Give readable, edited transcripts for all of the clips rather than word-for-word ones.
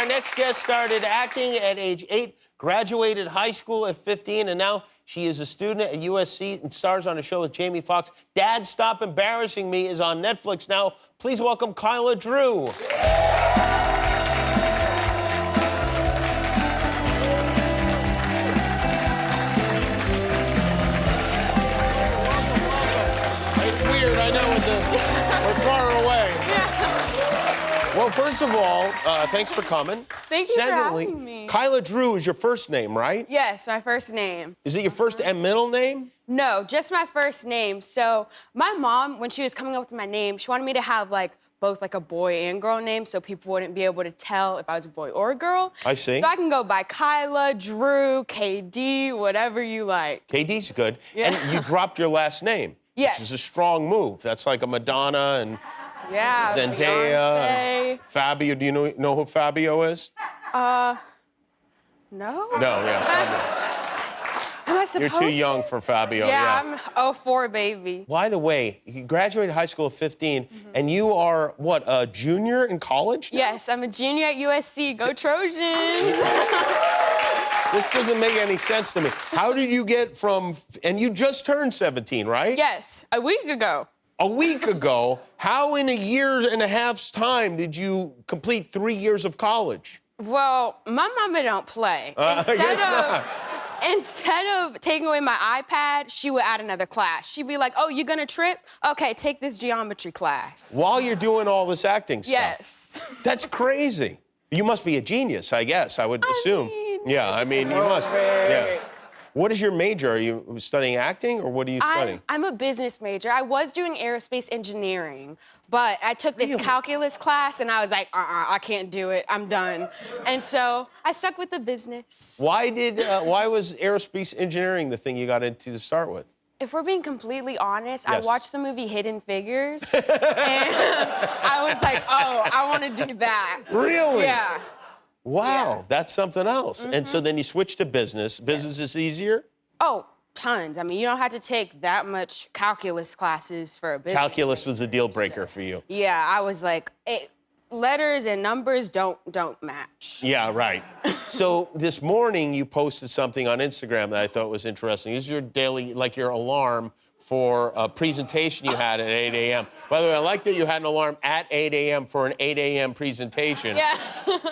our next guest started acting at age 8, graduated high school at 15, and now she is a student at USC and stars on a show with Jamie Foxx. Dad, Stop Embarrassing Me is on Netflix now. Please welcome Kyla-Drew. It's weird, I know, we're far away. Well, first of all, thanks for coming. Thank you for having me. Kyla-Drew is your first name, right? Yes, my first name. Is it your first and middle name? No, just my first name. So my mom, when she was coming up with my name, she wanted me to have both a boy and girl name so people wouldn't be able to tell if I was a boy or a girl. I see. So I can go by Kyla, Drew, KD, whatever you like. KD's good. Yeah. And you dropped your last name. Yes. Which is a strong move. That's like a Madonna and Yeah, Zendaya. Beyonce. Fabio, do you know who Fabio is? No? No, yeah, Fabio. Am I supposed You're too young for Fabio, Yeah, I'm 04, baby. By the way, you graduated high school at 15, and you are, what, a junior in college now? Yes, I'm a junior at USC. Go Trojans! This doesn't make any sense to me. How did you get from, and you just turned 17, right? Yes, a week ago. A week ago, how in a year and a half's time did you complete 3 years of college? Well, my mama don't play. I guess not. Instead of taking away my iPad, she would add another class. She'd be like, oh, you gonna trip? Okay, take this geometry class. While you're doing all this acting stuff? Yes. That's crazy. You must be a genius, I guess, I would assume. I mean, you must be. Yeah. What is your major? Are you studying acting, or what are you studying? I'm a business major. I was doing Aerospace Engineering, but I took this calculus class, and I was like, I can't do it. I'm done. And so I stuck with the business. Why was Aerospace Engineering the thing you got into to start with? If we're being completely honest, Yes. I watched the movie Hidden Figures, and I was like, oh, I want to do that. Really? Yeah. Wow, Yeah. that's something else. And so then you switched to business. Business is easier? Oh, tons. I mean, you don't have to take that much calculus classes for a business. Calculus was the deal breaker for you. Yeah, I was like, letters and numbers don't match. Yeah, right. So this morning you posted something on Instagram that I thought was interesting. This is your daily, like your alarm for a presentation you had at 8 a.m. By the way, I like that you had an alarm at 8 a.m. for an 8 a.m. presentation. Yeah.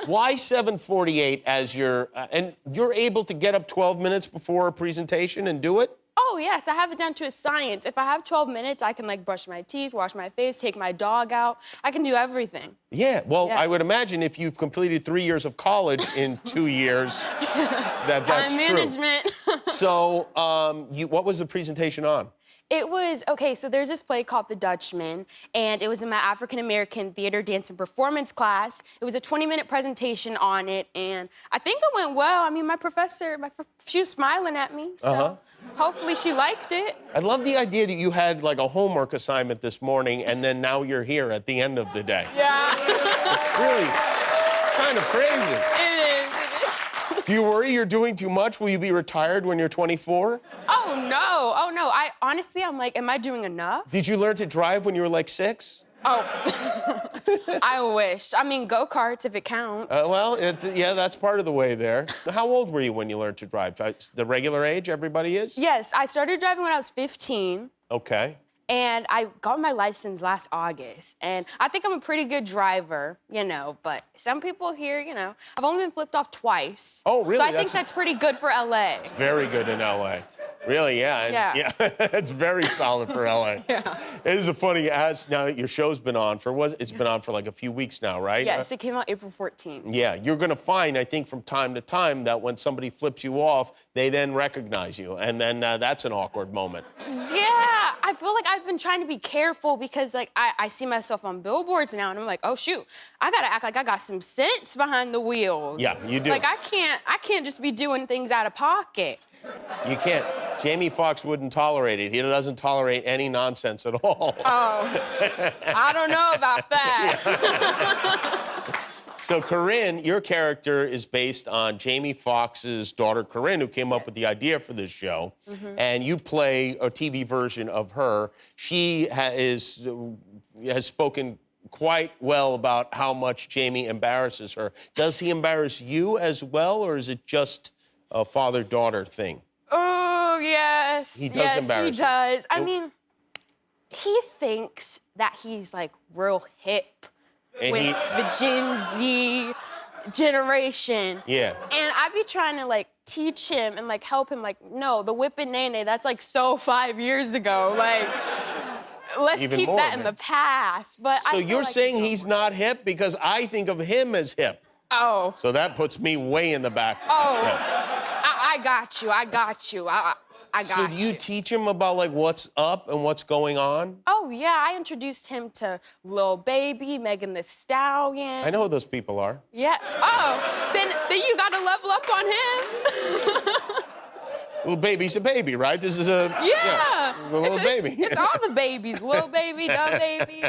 Why 7:48 as your, and you're able to get up 12 minutes before a presentation and do it? Oh, yes, I have it down to a science. If I have 12 minutes, I can brush my teeth, wash my face, take my dog out. I can do everything. Yeah, well, Yeah. I would imagine if you've completed 3 years of college in 2 years, that's Time true. management. So, what was the presentation on? It was, okay, so there's this play called The Dutchman, and it was in my African-American theater, dance, and performance class. It was a 20-minute presentation on it, and I think it went well. I mean, my professor, she was smiling at me, so hopefully she liked it. I love the idea that you had like a homework assignment this morning, and then now you're here at the end of the day. Yeah. It's really kind of crazy. It is. Do you worry you're doing too much? Will you be retired when you're 24? Oh, no. Honestly, I'm like, am I doing enough? Did you learn to drive when you were like 6? Oh, I wish. I mean, go-karts if it counts. Yeah, that's part of the way there. How old were you when you learned to drive? The regular age everybody is? Yes, I started driving when I was 15. Okay. And I got my license last August. And I think I'm a pretty good driver, but some people here, I've only been flipped off twice. Oh, really? So I think that's pretty good for LA. Very good in LA. Really, yeah. Yeah. It's very solid for LA. Yeah. It is a funny now that your show's been on it's been on for like a few weeks now, right? Yes, it came out April 14th. Yeah, you're gonna find, I think, from time to time that when somebody flips you off, they then recognize you, and then that's an awkward moment. Yeah, I feel like I've been trying to be careful because I see myself on billboards now, and I'm like, oh shoot, I gotta act like I got some sense behind the wheels. Yeah, you do. Like I can't just be doing things out of pocket. You can't. Jamie Foxx wouldn't tolerate it. He doesn't tolerate any nonsense at all. Oh, I don't know about that. So Corinne, your character is based on Jamie Foxx's daughter, Corinne, who came up with the idea for this show. And you play a TV version of her. She has spoken quite well about how much Jamie embarrasses her. Does he embarrass you as well, or is it just a father-daughter thing? Oh, yes. He does yes, embarrass he you. does. I mean, he thinks that he's, like, real hip And with the Gen Z generation. Yeah. And I be trying to, like, teach him and, like, help him, like, no, the whip and nay-nay, that's, like, so 5 years ago. Like, let's Even keep more, that in man. the past. But So I feel you're like saying he's not hip? Because I think of him as hip. Oh. So that puts me way in the back. Oh. Yeah. I got you. I got you. I got So do you teach him about, like, what's up and what's going on? Oh, yeah. I introduced him to Lil Baby, Megan Thee Stallion. I know who those people are. Yeah. Oh, then you got to level up on him. Little Baby's a baby, right? This is a... Yeah. The little baby. It's all the babies. Lil Baby, Da Baby.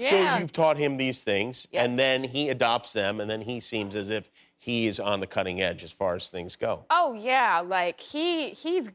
Yeah. So you've taught him these things, Yes. and then he adopts them, and then he seems as if he is on the cutting edge as far as things go. Oh, yeah. Like, he's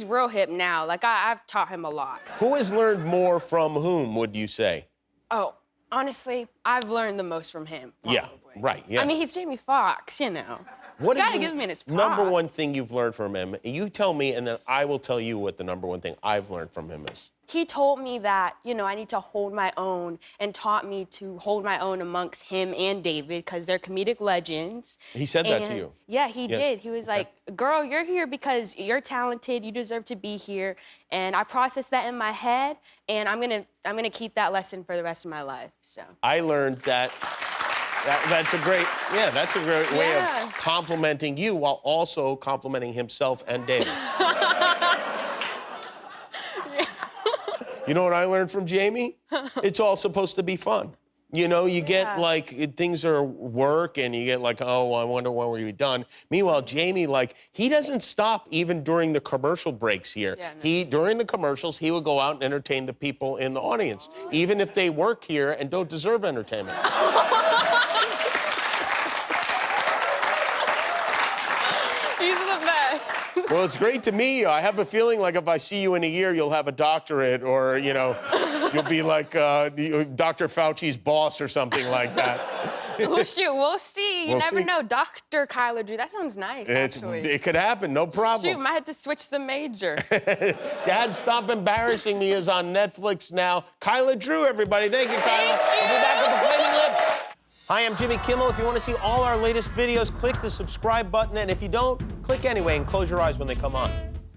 real hip now. Like, I've taught him a lot. Who has learned more from whom, would you say? Oh, honestly, I've learned the most from him. Yeah, probably. right, yeah. I mean, he's Jamie Foxx, you know. What You is gotta the give him his number props. one thing you've learned from him? You tell me, and then I will tell you what the number one thing I've learned from him is. He told me that, you know, I need to hold my own and taught me to hold my own amongst him and David because they're comedic legends. He said that to you? Yeah, he Yes. did. He was like, girl, you're here because you're talented. You deserve to be here. And I processed that in my head, and I'm gonna keep that lesson for the rest of my life, so. I learned that that's a great way Yeah. of complimenting you while also complimenting himself and David. You know what I learned from Jamie? It's all supposed to be fun. You know, you get like, things are work and you get like, oh, I wonder when we'll be done. Meanwhile, Jamie, like, he doesn't stop even during the commercial breaks here. Yeah, no. During the commercials, he would go out and entertain the people in the audience, even if they work here and don't deserve entertainment. He's the best. Well, it's great to meet you. I have a feeling like if I see you in a year, you'll have a doctorate or, you know, you'll be like Dr. Fauci's boss or something like that. Well, shoot, we'll see. You We'll never see. know. Dr. Kyla-Drew, that sounds nice, actually. It could happen, no problem. Shoot, might have to switch the major. Dad, Stop Embarrassing Me is on Netflix now. Kyla-Drew, everybody. Thank you, Kyla. Thank We'll be back with the you. Flaming Lips. Hi, I'm Jimmy Kimmel. If you want to see all our latest videos, click the subscribe button. And if you don't, click anyway and close your eyes when they come on.